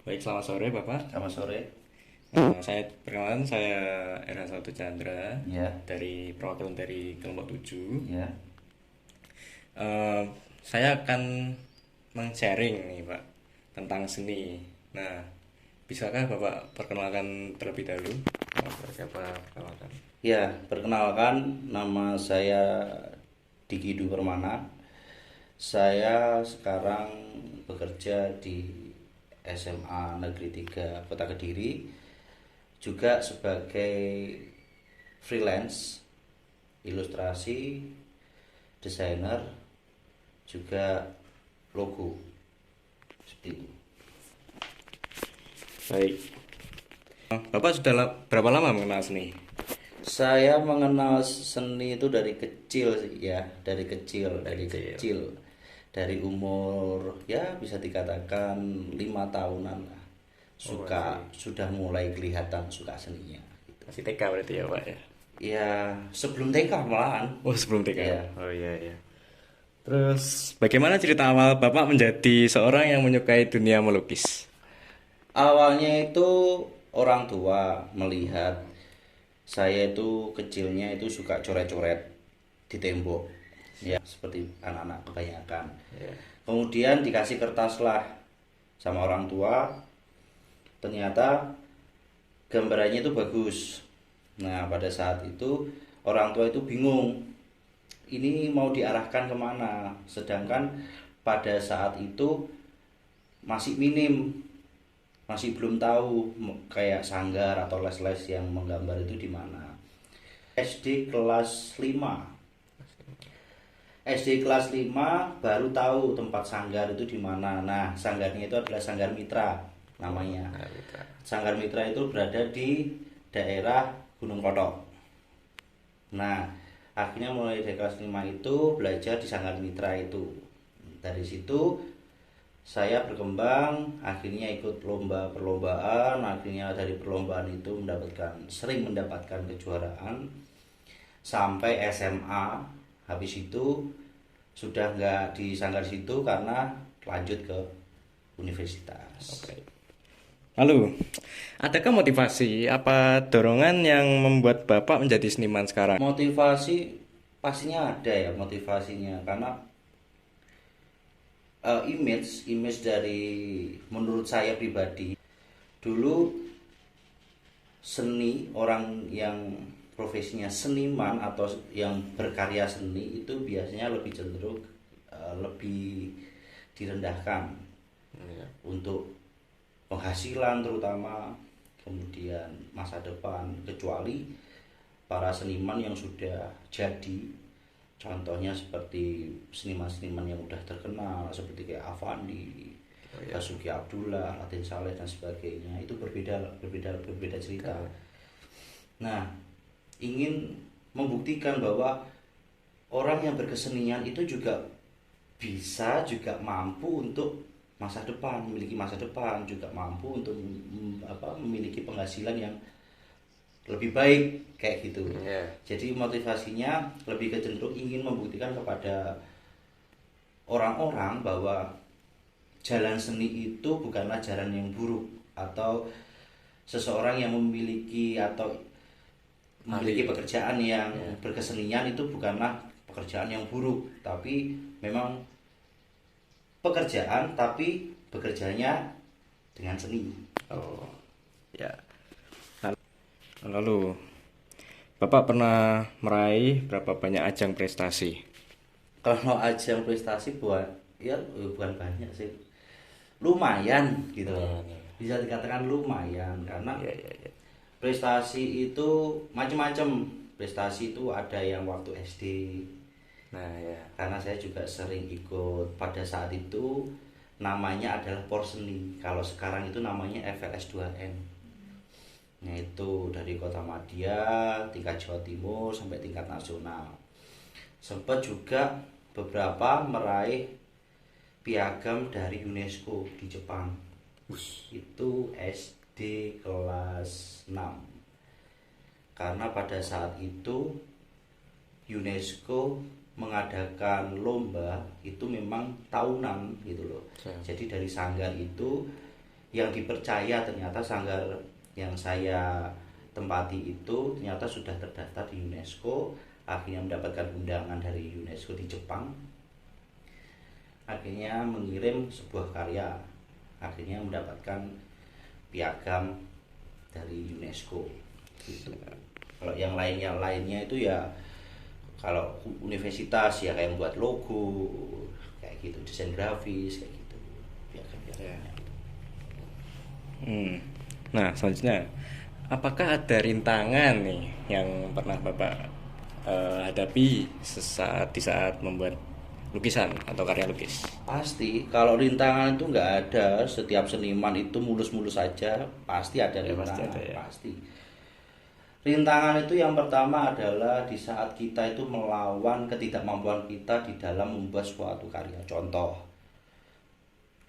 Baik, selamat sore Bapak. Selamat sore. Saya perkenalkan, saya RH1 Chandra Ya, dari perwakilan dari kelompok 7. ya. Eh, saya akan men-sharing nih Pak tentang seni. Nah, bisakah Bapak perkenalkan terlebih dahulu? Siapa perkenalkan? Ya, perkenalkan nama saya Diki Du Permana. Saya sekarang bekerja di SMA Negeri 3 Kota Kediri, juga sebagai freelance, ilustrasi, desainer, juga logo. Seperti itu. Baik. Bapak sudah berapa lama mengenal seni? Saya mengenal seni itu dari kecil sih ya, dari Kecil. kecil, dari umur ya bisa dikatakan 5 tahunan lah. Oh, masih, Sudah mulai kelihatan suka seninya. Gitu. masih TK berarti ya Pak ya? Ya sebelum TK malahan. Oh, sebelum TK. Ya, Oh iya iya. Terus, bagaimana cerita awal Bapak menjadi seorang yang menyukai dunia melukis? awalnya itu orang tua melihat saya itu kecilnya itu suka coret-coret di tembok, ya seperti anak-anak kebanyakan. Ya. Kemudian dikasih kertas lah sama orang tua, ternyata gambarannya itu bagus. Nah pada saat itu orang tua itu bingung, ini mau diarahkan kemana, sedangkan pada saat itu masih minim, masih belum tahu kayak sanggar atau les-les yang menggambar itu di mana. SD kelas 5 SD kelas 5 baru tahu tempat sanggar itu di mana. Nah, sanggarnya itu adalah Sanggar Mitra namanya. Nah, Mitra. Sanggar Mitra itu berada di daerah Gunung Kotok. Nah, akhirnya mulai dari kelas 5 itu belajar di Sanggar Mitra itu. Dari situ saya berkembang, akhirnya ikut lomba perlombaan, akhirnya dari perlombaan itu sering mendapatkan kejuaraan sampai SMA. Habis itu sudah nggak di Sanggar situ karena lanjut ke universitas. Oke. Lalu, adakah motivasi apa dorongan yang membuat Bapak menjadi seniman sekarang? Motivasi pastinya ada ya motivasinya, karena image dari menurut saya pribadi dulu, seni orang yang profesinya seniman atau yang berkarya seni itu biasanya lebih cenderung lebih direndahkan Ya. untuk penghasilan terutama, kemudian masa depan, kecuali para seniman yang sudah jadi. Contohnya seperti seniman-seniman yang udah terkenal seperti kayak Avandi, Oh, ya. Basuki Abdullah, Raden Saleh dan sebagainya. Itu berbeda cerita. Nah, ingin membuktikan bahwa orang yang berkesenian itu juga bisa, juga mampu untuk masa depan, memiliki masa depan, juga mampu untuk memiliki penghasilan yang lebih baik kayak gitu. Ya. Jadi motivasinya lebih ke cenderung ingin membuktikan kepada orang-orang bahwa jalan seni itu bukanlah jalan yang buruk, atau seseorang yang memiliki pekerjaan yang berkesenian itu bukanlah pekerjaan yang buruk, tapi memang pekerjaan tapi bekerjanya dengan seni. Oh, ya. Lalu, Bapak pernah meraih berapa banyak ajang prestasi? Kalau ajang prestasi bukan banyak sih, lumayan gitu, bisa dikatakan lumayan, karena Ya, ya, ya. prestasi itu macam-macam. Prestasi itu ada yang waktu SD, Nah, ya. karena saya juga sering ikut pada saat itu, namanya adalah Porseni. Kalau sekarang itu namanya FLS 2N. Nah itu dari Kota Madya, tingkat Jawa Timur sampai tingkat nasional. Sempat juga beberapa meraih piagam dari UNESCO di Jepang. Itu SD kelas 6. Karena pada saat itu UNESCO mengadakan lomba itu memang tahunan gitu loh. Ya. Jadi dari sanggar itu yang dipercaya ternyata sanggar yang saya tempati itu ternyata sudah terdaftar di UNESCO, akhirnya mendapatkan undangan dari UNESCO di Jepang, akhirnya mengirim sebuah karya, akhirnya mendapatkan piagam dari UNESCO gitu. Kalau yang lainnya itu ya kalau universitas ya kayak buat logo kayak gitu, desain grafis kayak gitu, piagam-piagamnya. Hmm. Nah, selanjutnya, apakah ada rintangan nih yang pernah Bapak hadapi di saat membuat lukisan atau karya lukis? Pasti kalau rintangan itu nggak ada, setiap seniman itu mulus-mulus saja, pasti ada Ya pasti rintangan, ada ya. pasti. Rintangan itu yang pertama adalah di saat kita itu melawan ketidakmampuan kita di dalam membuat suatu karya. Contoh,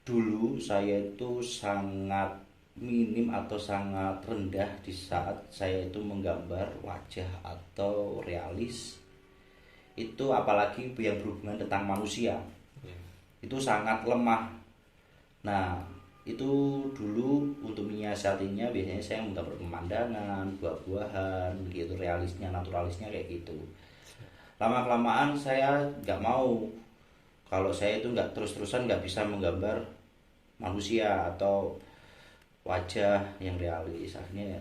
dulu saya itu sangat minim atau sangat rendah di saat saya itu menggambar wajah atau realis. Itu apalagi yang berhubungan tentang manusia. Itu sangat lemah. Nah, itu dulu untuk menyiasatinya biasanya saya menggambar pemandangan, buah-buahan, begitu realisnya, naturalisnya kayak gitu. Lama-kelamaan saya nggak mau, kalau saya itu nggak terus-terusan nggak bisa menggambar manusia atau wajah yang realis. Akhirnya ya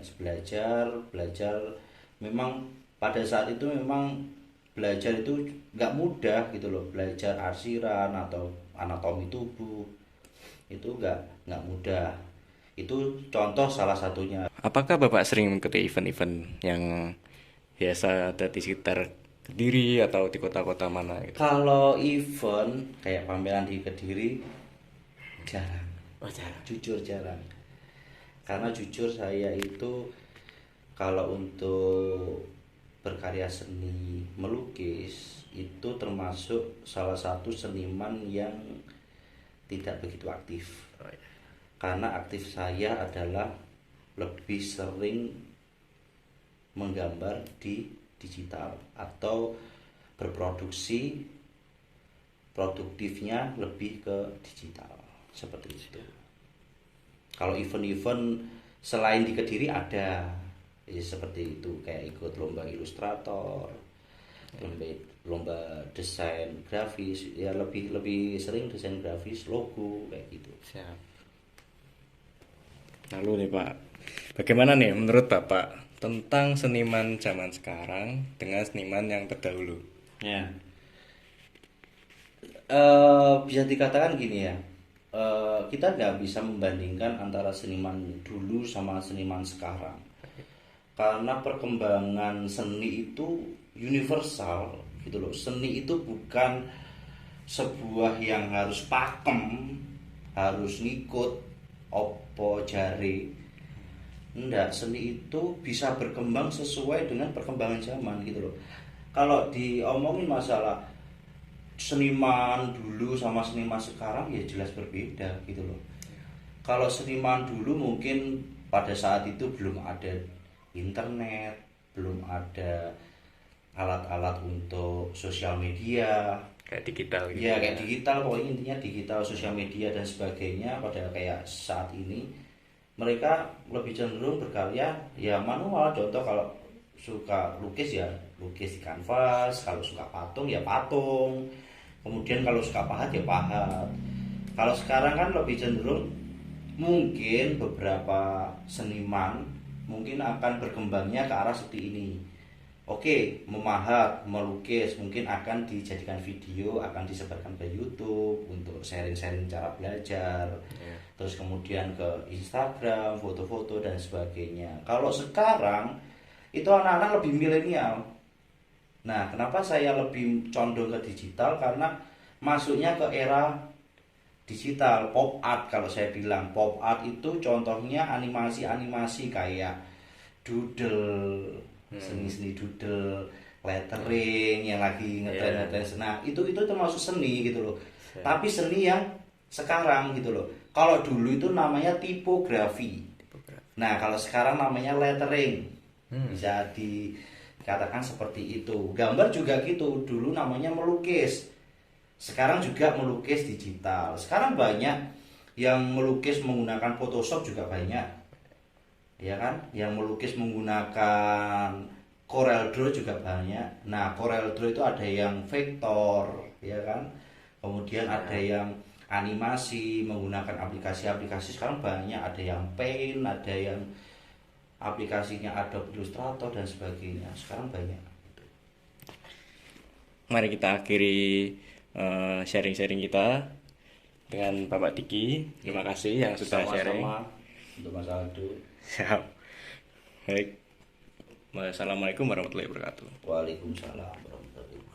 belajar. Memang pada saat itu memang belajar itu nggak mudah gitu loh, belajar arsiran atau anatomi tubuh itu nggak mudah. Itu contoh salah satunya. Apakah Bapak sering mengikuti event-event yang biasa ada di sekitar Kediri atau di kota-kota mana gitu? Kalau event kayak pameran di Kediri jarang, Oh, jarang. jujur jarang. Karena jujur saya itu kalau untuk berkarya seni melukis itu termasuk salah satu seniman yang tidak begitu aktif. Oh, iya. Karena aktif saya adalah lebih sering menggambar di digital atau berproduksi, produktifnya lebih ke digital seperti itu. Kalau event-event selain di Kediri ada ya, seperti itu kayak ikut lomba ilustrator, lomba desain grafis, ya lebih lebih sering desain grafis logo kayak gitu. Siap. Lalu nih Pak, bagaimana nih menurut Bapak tentang seniman zaman sekarang dengan seniman yang terdahulu? Ya, bisa dikatakan gini ya, kita nggak bisa membandingkan antara seniman dulu sama seniman sekarang, karena perkembangan seni itu universal gitu loh. Seni itu bukan sebuah yang harus pakem, harus ngikut opo jari. Enggak, seni itu bisa berkembang sesuai dengan perkembangan zaman gitu loh. Kalau diomongin masalah seniman dulu sama seniman sekarang ya jelas berbeda gitu loh. Kalau seniman dulu mungkin pada saat itu belum ada internet, belum ada alat-alat untuk sosial media, Kayak digital gitu. ya kayak digital, pokoknya intinya digital, sosial media dan sebagainya. Pada kayak saat ini mereka lebih cenderung berkarya ya manual. Contoh kalau suka lukis ya lukis di kanvas, kalau suka patung ya patung, kemudian kalau suka pahat ya pahat. Kalau sekarang kan lebih cenderung mungkin beberapa seniman mungkin akan berkembangnya ke arah seperti ini. Oke, memahat, melukis mungkin akan dijadikan video, akan disebarkan ke YouTube untuk sharing-sharing cara belajar. Ya. Terus kemudian ke Instagram, foto-foto dan sebagainya. Kalau sekarang itu anak-anak lebih milenial. Nah, kenapa saya lebih condong ke digital? Karena masuknya ke era digital, pop art. Kalau saya bilang pop art itu contohnya animasi-animasi kayak doodle, seni-seni doodle, lettering yang lagi ngetren-ngetren. Nah, itu termasuk seni gitu loh. Tapi seni yang sekarang gitu loh. Kalau dulu itu namanya tipografi. Nah, kalau sekarang namanya lettering. Bisa dikatakan seperti itu. Gambar juga gitu. Dulu namanya melukis. Sekarang juga melukis digital. Sekarang banyak Yang melukis menggunakan Photoshop juga banyak, ya kan? Yang melukis menggunakan Corel Draw juga banyak. Nah, Corel Draw itu ada yang vektor, ya kan? Kemudian ada yang animasi menggunakan aplikasi-aplikasi sekarang banyak, ada yang Paint, ada yang aplikasinya Adobe Illustrator dan sebagainya. Sekarang banyak. Mari kita akhiri sharing-sharing kita dengan Bapak Diki. Terima kasih yang sudah sharing. Sama-sama untuk masalah itu. Siap. Baik. Wassalamualaikum warahmatullahi wabarakatuh. Waalaikumsalam warahmatullahi wabarakatuh.